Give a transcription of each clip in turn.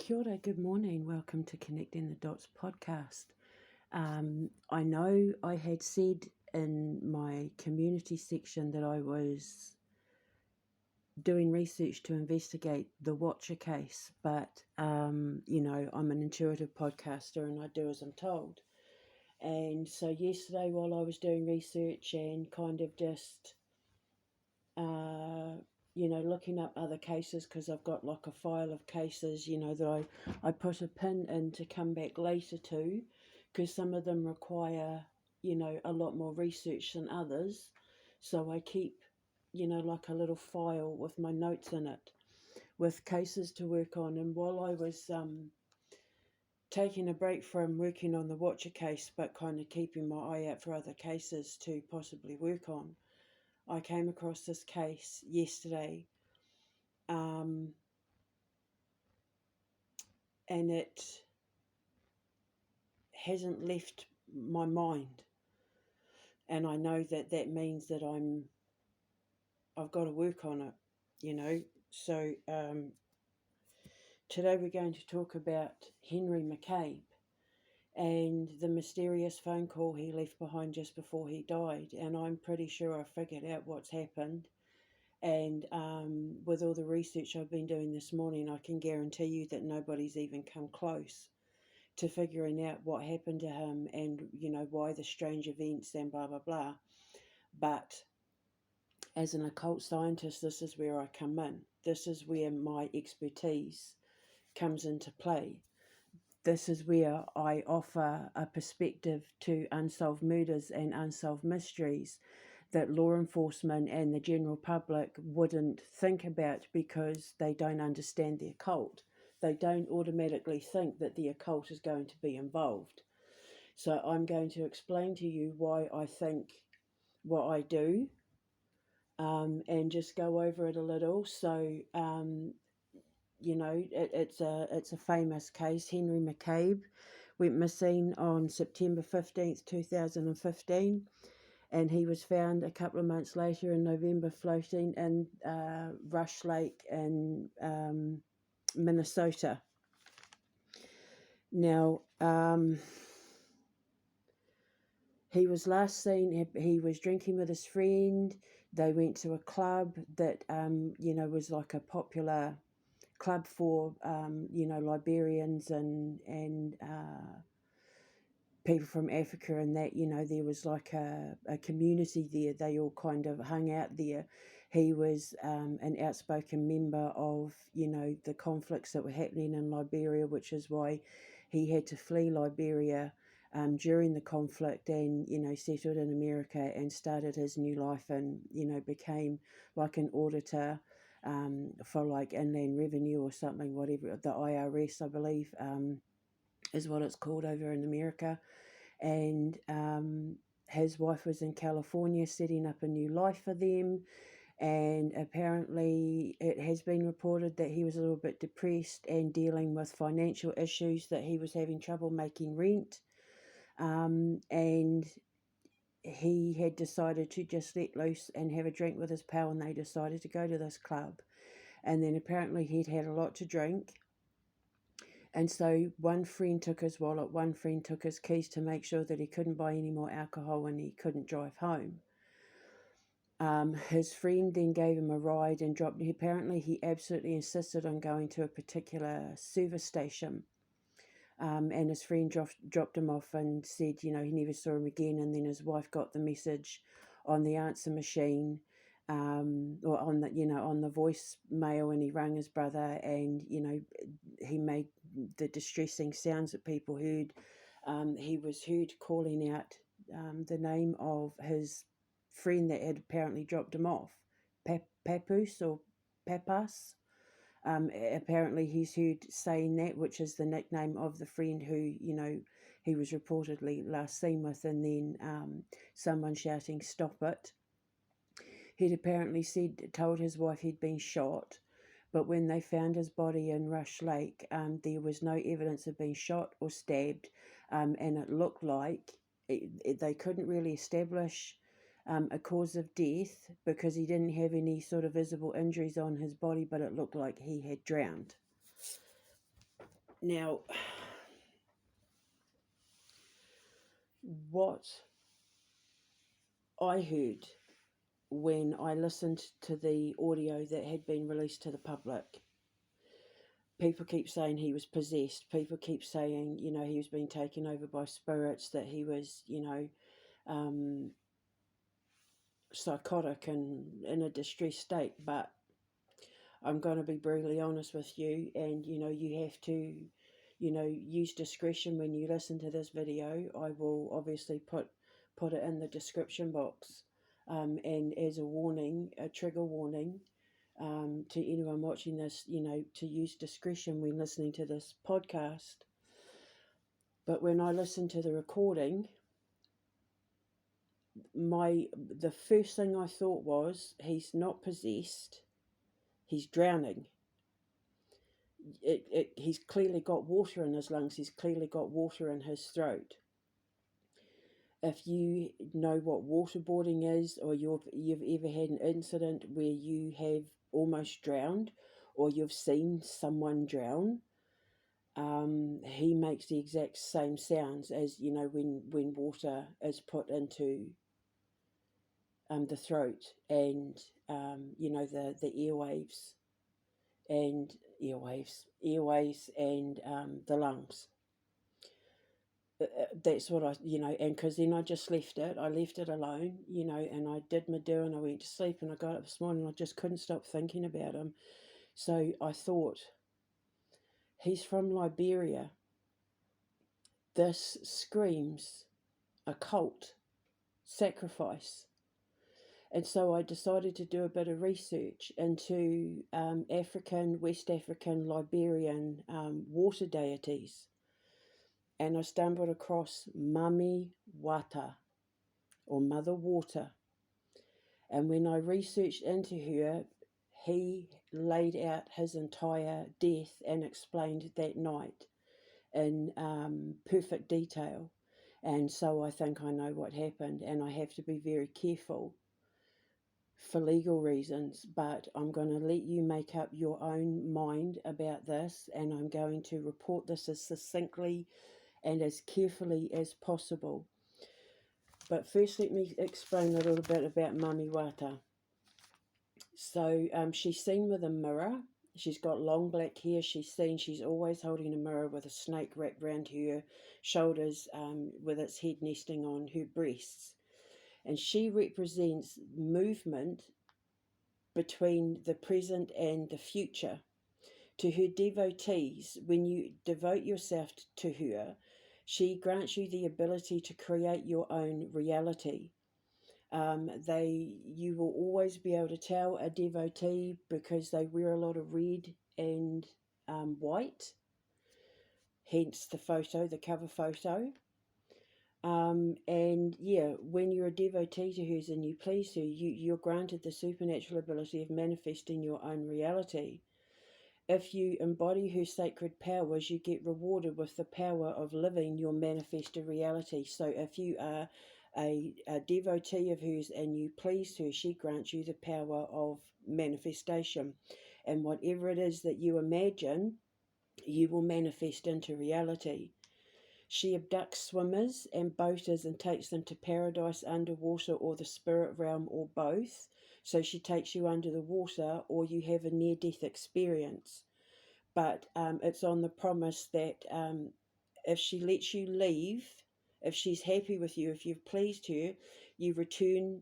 Kia ora, good morning. Welcome to Connecting the Dots podcast. I know I had said in my community section that I was doing research to investigate the Watcher case, but, I'm an intuitive podcaster and I do as I'm told. And so yesterday while I was doing research and kind of just looking up other cases, because I've got like a file of cases, that I put a pin in to come back later to, because some of them require, a lot more research than others. So I keep, like a little file with my notes in it, with cases to work on. And while I was taking a break from working on the Watcher case, but kind of keeping my eye out for other cases to possibly work on, I came across this case yesterday, and it hasn't left my mind. And I know that means that I've got to work on it, So today we're going to talk about Henry McCabe and the mysterious phone call he left behind just before he died. And I'm pretty sure I figured out what's happened. And with all the research I've been doing this morning, I can guarantee you that nobody's even come close to figuring out what happened to him and, why the strange events and blah, blah, blah. But as an occult scientist, this is where I come in. This is where my expertise comes into play. This is where I offer a perspective to unsolved murders and unsolved mysteries that law enforcement and the general public wouldn't think about because they don't understand the occult. They don't automatically think that the occult is going to be involved. So I'm going to explain to you why I think what I do, and just go over it a little. So, it's a famous case. Henry McCabe went missing on September 15th, 2015. And he was found a couple of months later in November floating in Rush Lake in Minnesota. Now, he was last seen, he was drinking with his friend. They went to a club that, was like a popular club for, Liberians and people from Africa, and that, there was like a community there. They all kind of hung out there. He was an outspoken member of, the conflicts that were happening in Liberia, which is why he had to flee Liberia during the conflict and, settled in America and started his new life and, became like an auditor for like Inland Revenue or something, whatever, the IRS, I believe, is what it's called over in America. And his wife was in California setting up a new life for them. And apparently it has been reported that he was a little bit depressed and dealing with financial issues, that he was having trouble making rent. And he had decided to just let loose and have a drink with his pal, and they decided to go to this club. And then apparently he'd had a lot to drink. And so one friend took his wallet, one friend took his keys to make sure that he couldn't buy any more alcohol and he couldn't drive home. His friend then gave him a ride and apparently he absolutely insisted on going to a particular service station. And his friend dropped him off and said, he never saw him again. And then his wife got the message on the answer machine, or on the voicemail, and he rang his brother, and he made the distressing sounds that people heard. He was heard calling out the name of his friend that had apparently dropped him off, Papus or Papas. Apparently he's heard saying that, which is the nickname of the friend who, he was reportedly last seen with, and then someone shouting, "Stop it." He'd apparently told his wife he'd been shot, but when they found his body in Rush Lake, there was no evidence of being shot or stabbed, and it looked like they couldn't really establish a cause of death because he didn't have any sort of visible injuries on his body, but it looked like he had drowned. Now, what I heard when I listened to the audio that had been released to the public, people keep saying he was possessed. People keep saying, you know, he was being taken over by spirits, that he was, you know, psychotic and in a distressed state. But I'm going to be brutally honest with you, and, you know, you have to, you know, use discretion when you listen to this video. I will obviously put it in the description box, and as a warning, a trigger warning, to anyone watching this, you know, to use discretion when listening to this podcast. But when I listened to the recording, the first thing I thought was, he's not possessed, he's drowning. He's clearly got water in his lungs, he's clearly got water in his throat. If you know what waterboarding is, or you've ever had an incident where you have almost drowned, or you've seen someone drown, he makes the exact same sounds as, you know, when water is put into the throat, and you know, the airways and the lungs. That's what I, you know, and because then I just left it alone, you know, and I did my do, and I went to sleep, and I got up this morning and I just couldn't stop thinking about him. So I thought, he's from Liberia. This screams occult, sacrifice. And so I decided to do a bit of research into West African, Liberian water deities. And I stumbled across Mama Wata, or Mother Water. And when I researched into her, he laid out his entire death and explained that night in perfect detail. And so I think I know what happened, and I have to be very careful for legal reasons, but I'm going to let you make up your own mind about this, and I'm going to report this as succinctly and as carefully as possible. But first, let me explain a little bit about Mama Wata. So she's seen with a mirror. She's got long black hair. She's always holding a mirror with a snake wrapped around her shoulders, with its head nesting on her breasts. And she represents movement between the present and the future. To her devotees, when you devote yourself to her, she grants you the ability to create your own reality. You will always be able to tell a devotee because they wear a lot of red and white, hence the cover photo. And yeah, when you're a devotee to hers and you please her, you're granted the supernatural ability of manifesting your own reality. If you embody her sacred powers, you get rewarded with the power of living your manifested reality. So if you are a devotee of hers and you please her, she grants you the power of manifestation. And whatever it is that you imagine, you will manifest into reality. She abducts swimmers and boaters and takes them to paradise underwater, or the spirit realm, or both. So she takes you under the water, or you have a near-death experience. But it's on the promise that if she lets you leave, if she's happy with you, if you've pleased her, you return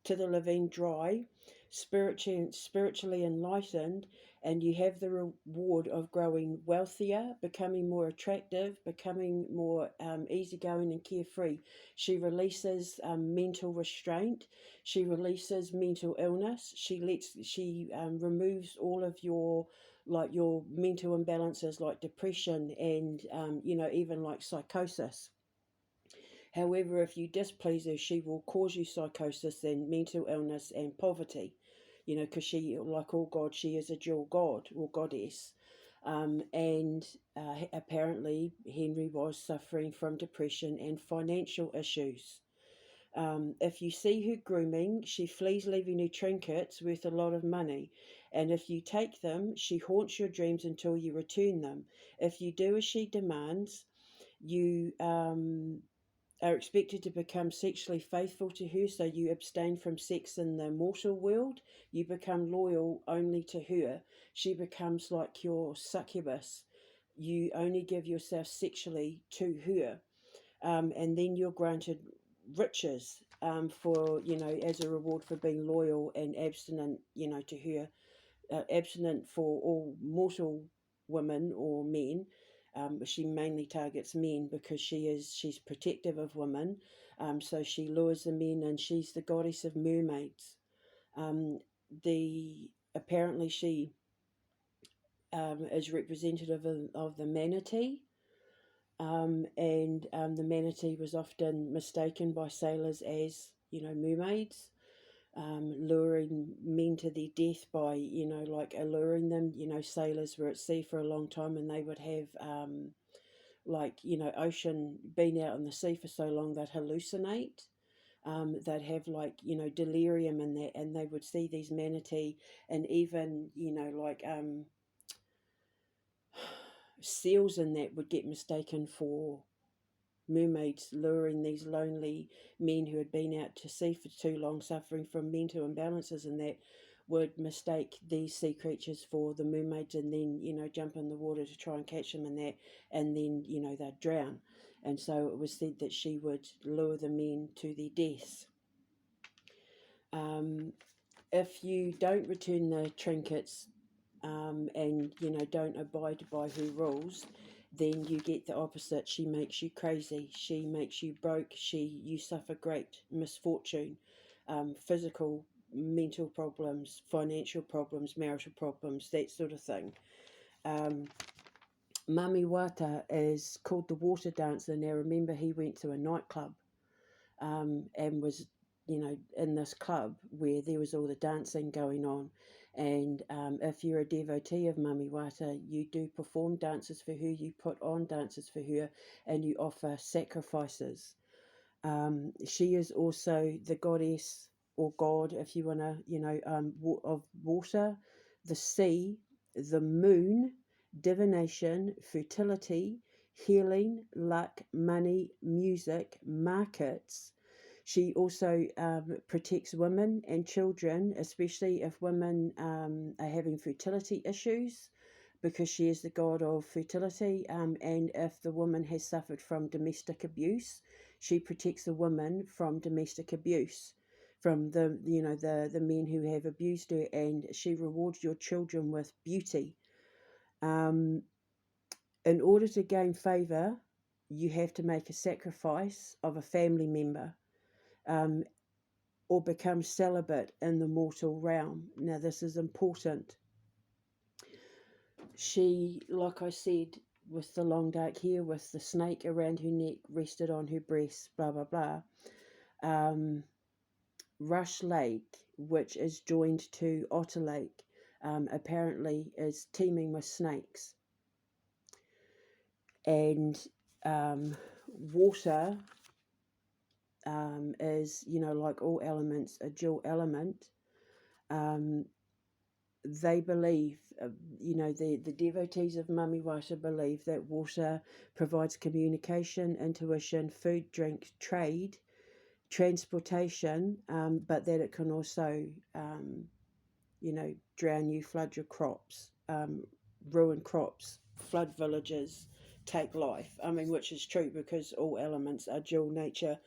to the living dry, spiritually enlightened, and you have the reward of growing wealthier, becoming more attractive, becoming more easygoing and carefree. She releases mental restraint. She releases mental illness. She removes all of your mental imbalances like depression and even like psychosis. However, if you displease her, she will cause you psychosis and mental illness and poverty, because she, like all gods, she is a dual god or goddess. And apparently Henry was suffering from depression and financial issues. If you see her grooming, she flees, leaving you trinkets worth a lot of money. And if you take them, she haunts your dreams until you return them. If you do as she demands, you are expected to become sexually faithful to her, so you abstain from sex in the mortal world. You become loyal only to her. She becomes like your succubus. You only give yourself sexually to her. And then you're granted riches for, as a reward for being loyal and abstinent, to her, abstinent for all mortal women or men. But she mainly targets men because she's protective of women. So she lures the men, and she's the goddess of mermaids. Um, the Apparently she is representative of the manatee. And the manatee was often mistaken by sailors as, mermaids, luring men to their death by, like alluring them. Sailors were at sea for a long time, and they would have, ocean, being out on the sea for so long, they'd hallucinate. They'd have, delirium and that, and they would see these manatee, and even, seals and that would get mistaken for mermaids, luring these lonely men who had been out to sea for too long, suffering from mental imbalances, and that would mistake these sea creatures for the mermaids, and then, jump in the water to try and catch them, and that, and then, they'd drown. And so it was said that she would lure the men to their deaths. If you don't return the trinkets, and don't abide by her rules, then you get the opposite. She makes you crazy. She makes you broke. You suffer great misfortune, physical, mental problems, financial problems, marital problems, that sort of thing. Mama Wata is called the water dancer. Now remember, he went to a nightclub, and was, in this club where there was all the dancing going on. And if you're a devotee of Mama Wata, you do perform dances for her, you put on dances for her, and you offer sacrifices. She is also the goddess or god, if you want to, of water, the sea, the moon, divination, fertility, healing, luck, money, music, markets. She also protects women and children, especially if women are having fertility issues, because she is the god of fertility. And if the woman has suffered from domestic abuse, she protects the woman from domestic abuse, from the men who have abused her, and she rewards your children with beauty. In order to gain favor, you have to make a sacrifice of a family member. Or become celibate in the mortal realm. Now, this is important. She, like I said, with the long dark hair, with the snake around her neck, rested on her breast, blah, blah, blah. Rush Lake, which is joined to Otter Lake, apparently is teeming with snakes. And water is, like all elements, a dual element. They believe, the devotees of Mama Wata believe that water provides communication, intuition, food, drink, trade, transportation, but that it can also, drown you, flood your crops, ruin crops, flood villages, take life. I mean, which is true, because all elements are dual nature.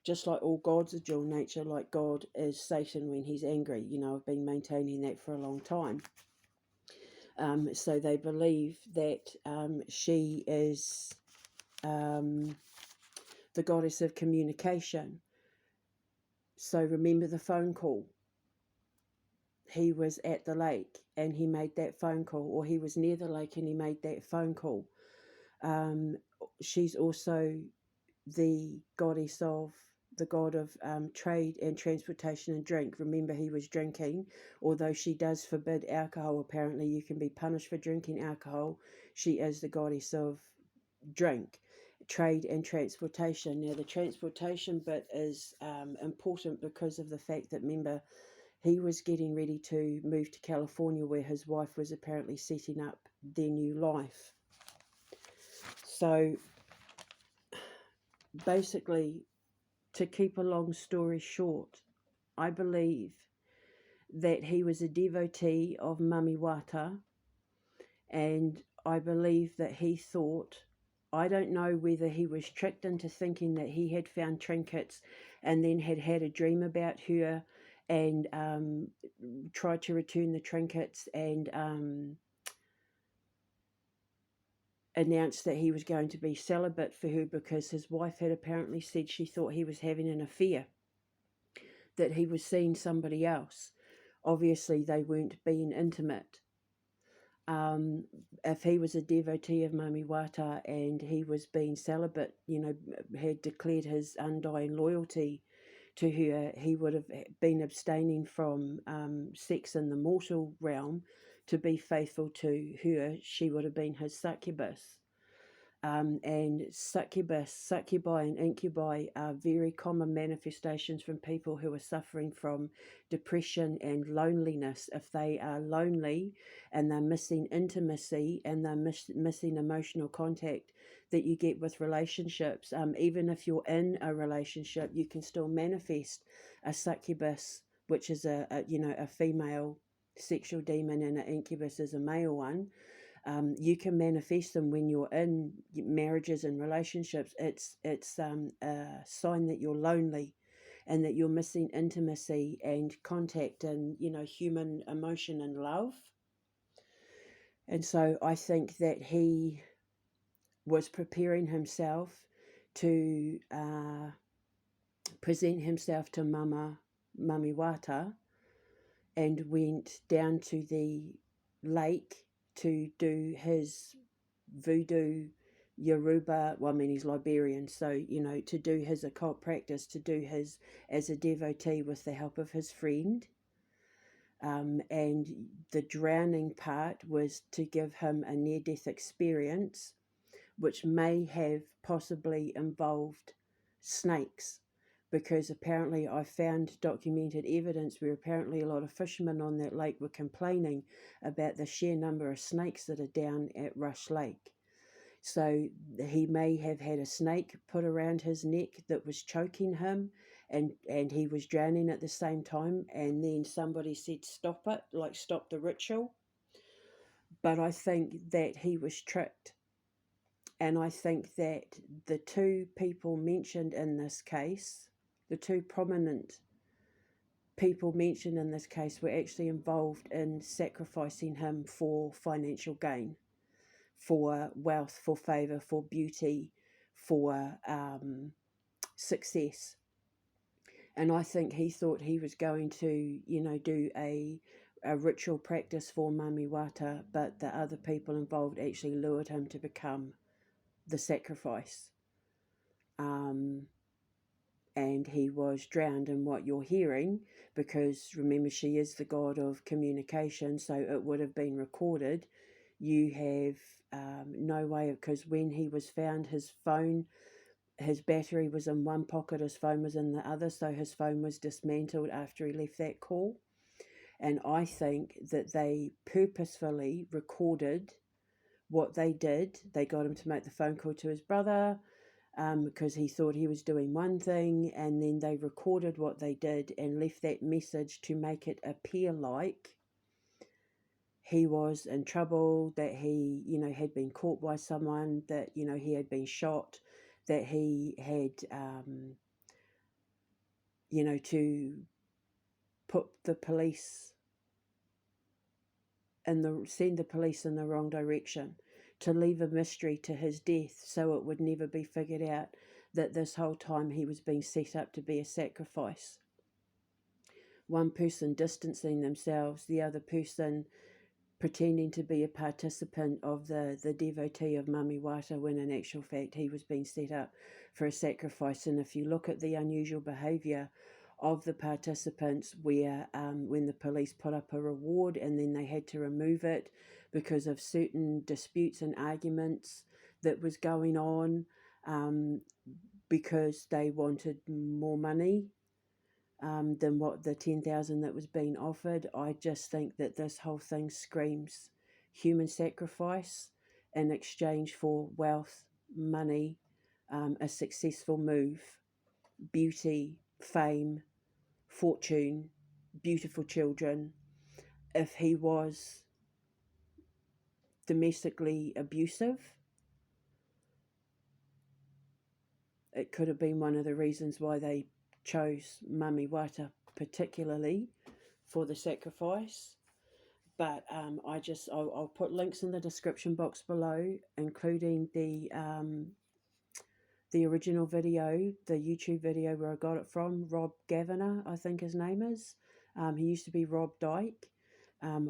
Just like all gods are dual nature, like God is Satan when he's angry. I've been maintaining that for a long time. So they believe that she is the goddess of communication. So remember the phone call. He was at the lake and he made that phone call, or he was near the lake and he made that phone call. She's also the goddess of the god of trade and transportation and drink. Remember, he was drinking. Although she does forbid alcohol, apparently you can be punished for drinking alcohol, she is the goddess of drink. trade and transportation. Now, the transportation bit is important because of the fact that, remember, he was getting ready to move to California, where his wife was apparently setting up their new life. So basically, to keep a long story short, I believe that he was a devotee of Mama Wata, and I believe that he thought, I don't know whether he was tricked into thinking that he had found trinkets and then had a dream about her and tried to return the trinkets and announced that he was going to be celibate for her because his wife had apparently said she thought he was having an affair, that he was seeing somebody else. Obviously, they weren't being intimate. If he was a devotee of Mama Wata and he was being celibate, had declared his undying loyalty to her, he would have been abstaining from sex in the mortal realm to be faithful to her. She would have been his succubus. And succubi and incubi are very common manifestations from people who are suffering from depression and loneliness. If they are lonely and they're missing intimacy and they're missing emotional contact that you get with relationships, even if you're in a relationship, you can still manifest a succubus, which is a female sexual demon, and an incubus is a male one. You can manifest them when you're in marriages and relationships. It's a sign that you're lonely and that you're missing intimacy and contact and, human emotion and love. And so I think that he was preparing himself to present himself to Mama Wata, and went down to the lake to do his voodoo Yoruba, he's Liberian, so, to do his occult practice, to do his as a devotee with the help of his friend. And the drowning part was to give him a near-death experience, which may have possibly involved snakes, because apparently I found documented evidence where apparently a lot of fishermen on that lake were complaining about the sheer number of snakes that are down at Rush Lake. So he may have had a snake put around his neck that was choking him, and he was drowning at the same time, and then somebody said stop it, like stop the ritual. But I think that he was tricked. And I think that the two people mentioned in this case, the two prominent people mentioned in this case, were actually involved in sacrificing him for financial gain, for wealth, for favour, for beauty, for success. And I think he thought he was going to, do a ritual practice for Mama Wata, but the other people involved actually lured him to become the sacrifice. And he was drowned in what you're hearing, because remember, she is the god of communication, so it would have been recorded. You have no way, because when he was found, his phone, his battery was in one pocket, his phone was in the other, so his phone was dismantled after he left that call. And I think that they purposefully recorded what they did. They got him to make the phone call to his brother, because he thought he was doing one thing, and then they recorded what they did and left that message to make it appear like he was in trouble, that he, had been caught by someone, that, he had been shot, that he had, to put the police send the police in the wrong direction, to leave a mystery to his death, so it would never be figured out that this whole time he was being set up to be a sacrifice. One person distancing themselves, the other person pretending to be a participant of the devotee of Mama Wata, when in actual fact he was being set up for a sacrifice. And if you look at the unusual behaviour of the participants, where when the police put up a reward and then they had to remove it because of certain disputes and arguments that was going on, because they wanted more money than what the 10,000 that was being offered. I just think that this whole thing screams human sacrifice in exchange for wealth, money, a successful move, beauty, fame, fortune, beautiful children. If he was domestically abusive, it could have been one of the reasons why they chose Mama Wata particularly for the sacrifice. But I'll put links in the description box below, including the original video, the YouTube video where I got it from, Rob Gaviner, I think his name is. He used to be Rob Dyke.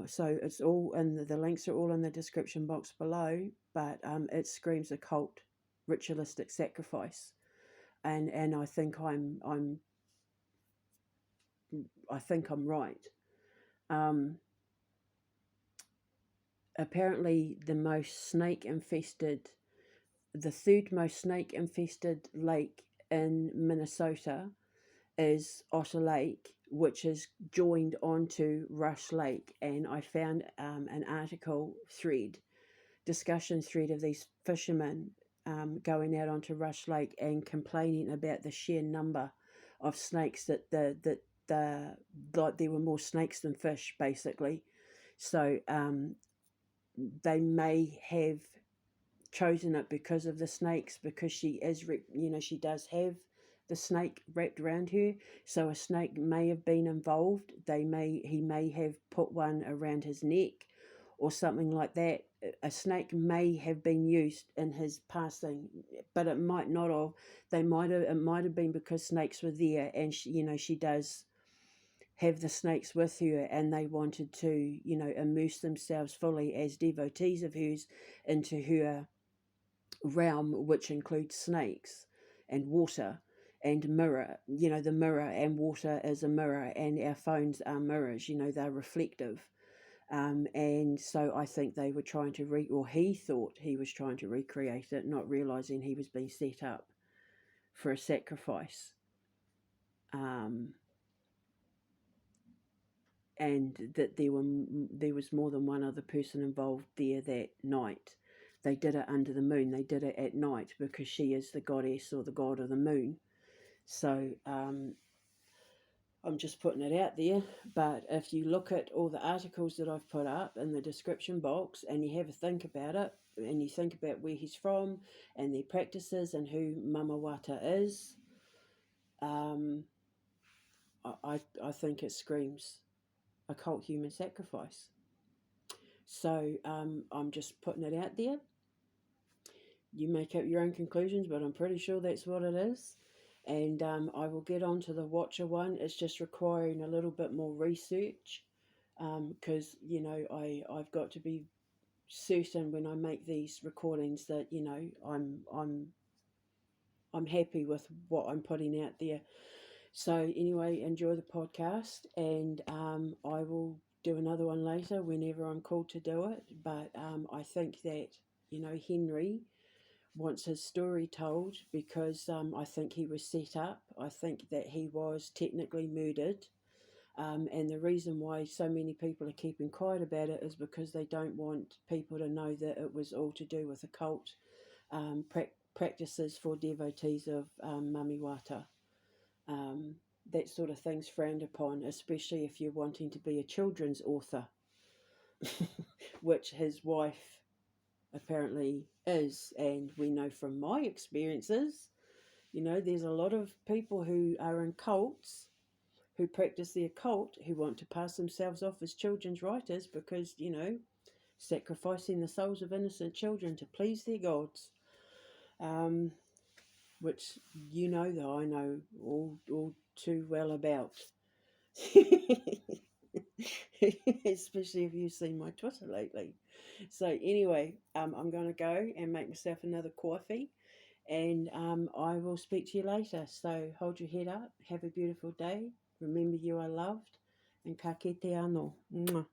So it's all, and the links are all in the description box below, but it screams occult, ritualistic sacrifice. And I think I think I'm right. Apparently the third most snake infested lake in Minnesota is Otter Lake, which is joined onto Rush Lake. And I found an article discussion thread of these fishermen going out onto Rush Lake and complaining about the sheer number of snakes, that like there were more snakes than fish, basically. So they may have chosen it because of the snakes, because she is, she does have the snake wrapped around her. So a snake may have been involved. He may have put one around his neck or something like that. A snake may have been used in his passing, but it might not have. It might have been because snakes were there, and she does have the snakes with her, and they wanted to, immerse themselves fully as devotees of hers into her realm, which includes snakes and water and mirror. The mirror and water is a mirror, and our phones are mirrors. They're reflective. And so I think they were trying to or he thought he was trying to recreate it, not realizing he was being set up for a sacrifice. And that there was more than one other person involved there that night. They did it under the moon. They did it at night because she is the goddess or the god of the moon. So I'm just putting it out there. But if you look at all the articles that I've put up in the description box, and you have a think about it, and you think about where he's from and their practices and who Mama Wata is, I think it screams occult human sacrifice. So I'm just putting it out there. You make up your own conclusions, but I'm pretty sure that's what it is. And I will get on to the Watcher one. It's just requiring a little bit more research, because I've got to be certain when I make these recordings that I'm happy with what I'm putting out there. So anyway, enjoy the podcast, and I will do another one later whenever I'm called to do it. But I think that Henry wants his story told, because I think he was set up. I think that he was technically murdered. And the reason why so many people are keeping quiet about it is because they don't want people to know that it was all to do with occult practices for devotees of Mama Wata. That sort of thing's frowned upon, especially if you're wanting to be a children's author, which his wife apparently is. And we know from my experiences, there's a lot of people who are in cults, who practice the occult, who want to pass themselves off as children's writers because, sacrificing the souls of innocent children to please their gods. Which that I know all too well about. Especially if you've seen my Twitter lately. So anyway, I'm going to go and make myself another coffee, and I will speak to you later. So hold your head up, have a beautiful day, remember you are loved, and ka kite anō. Mwah.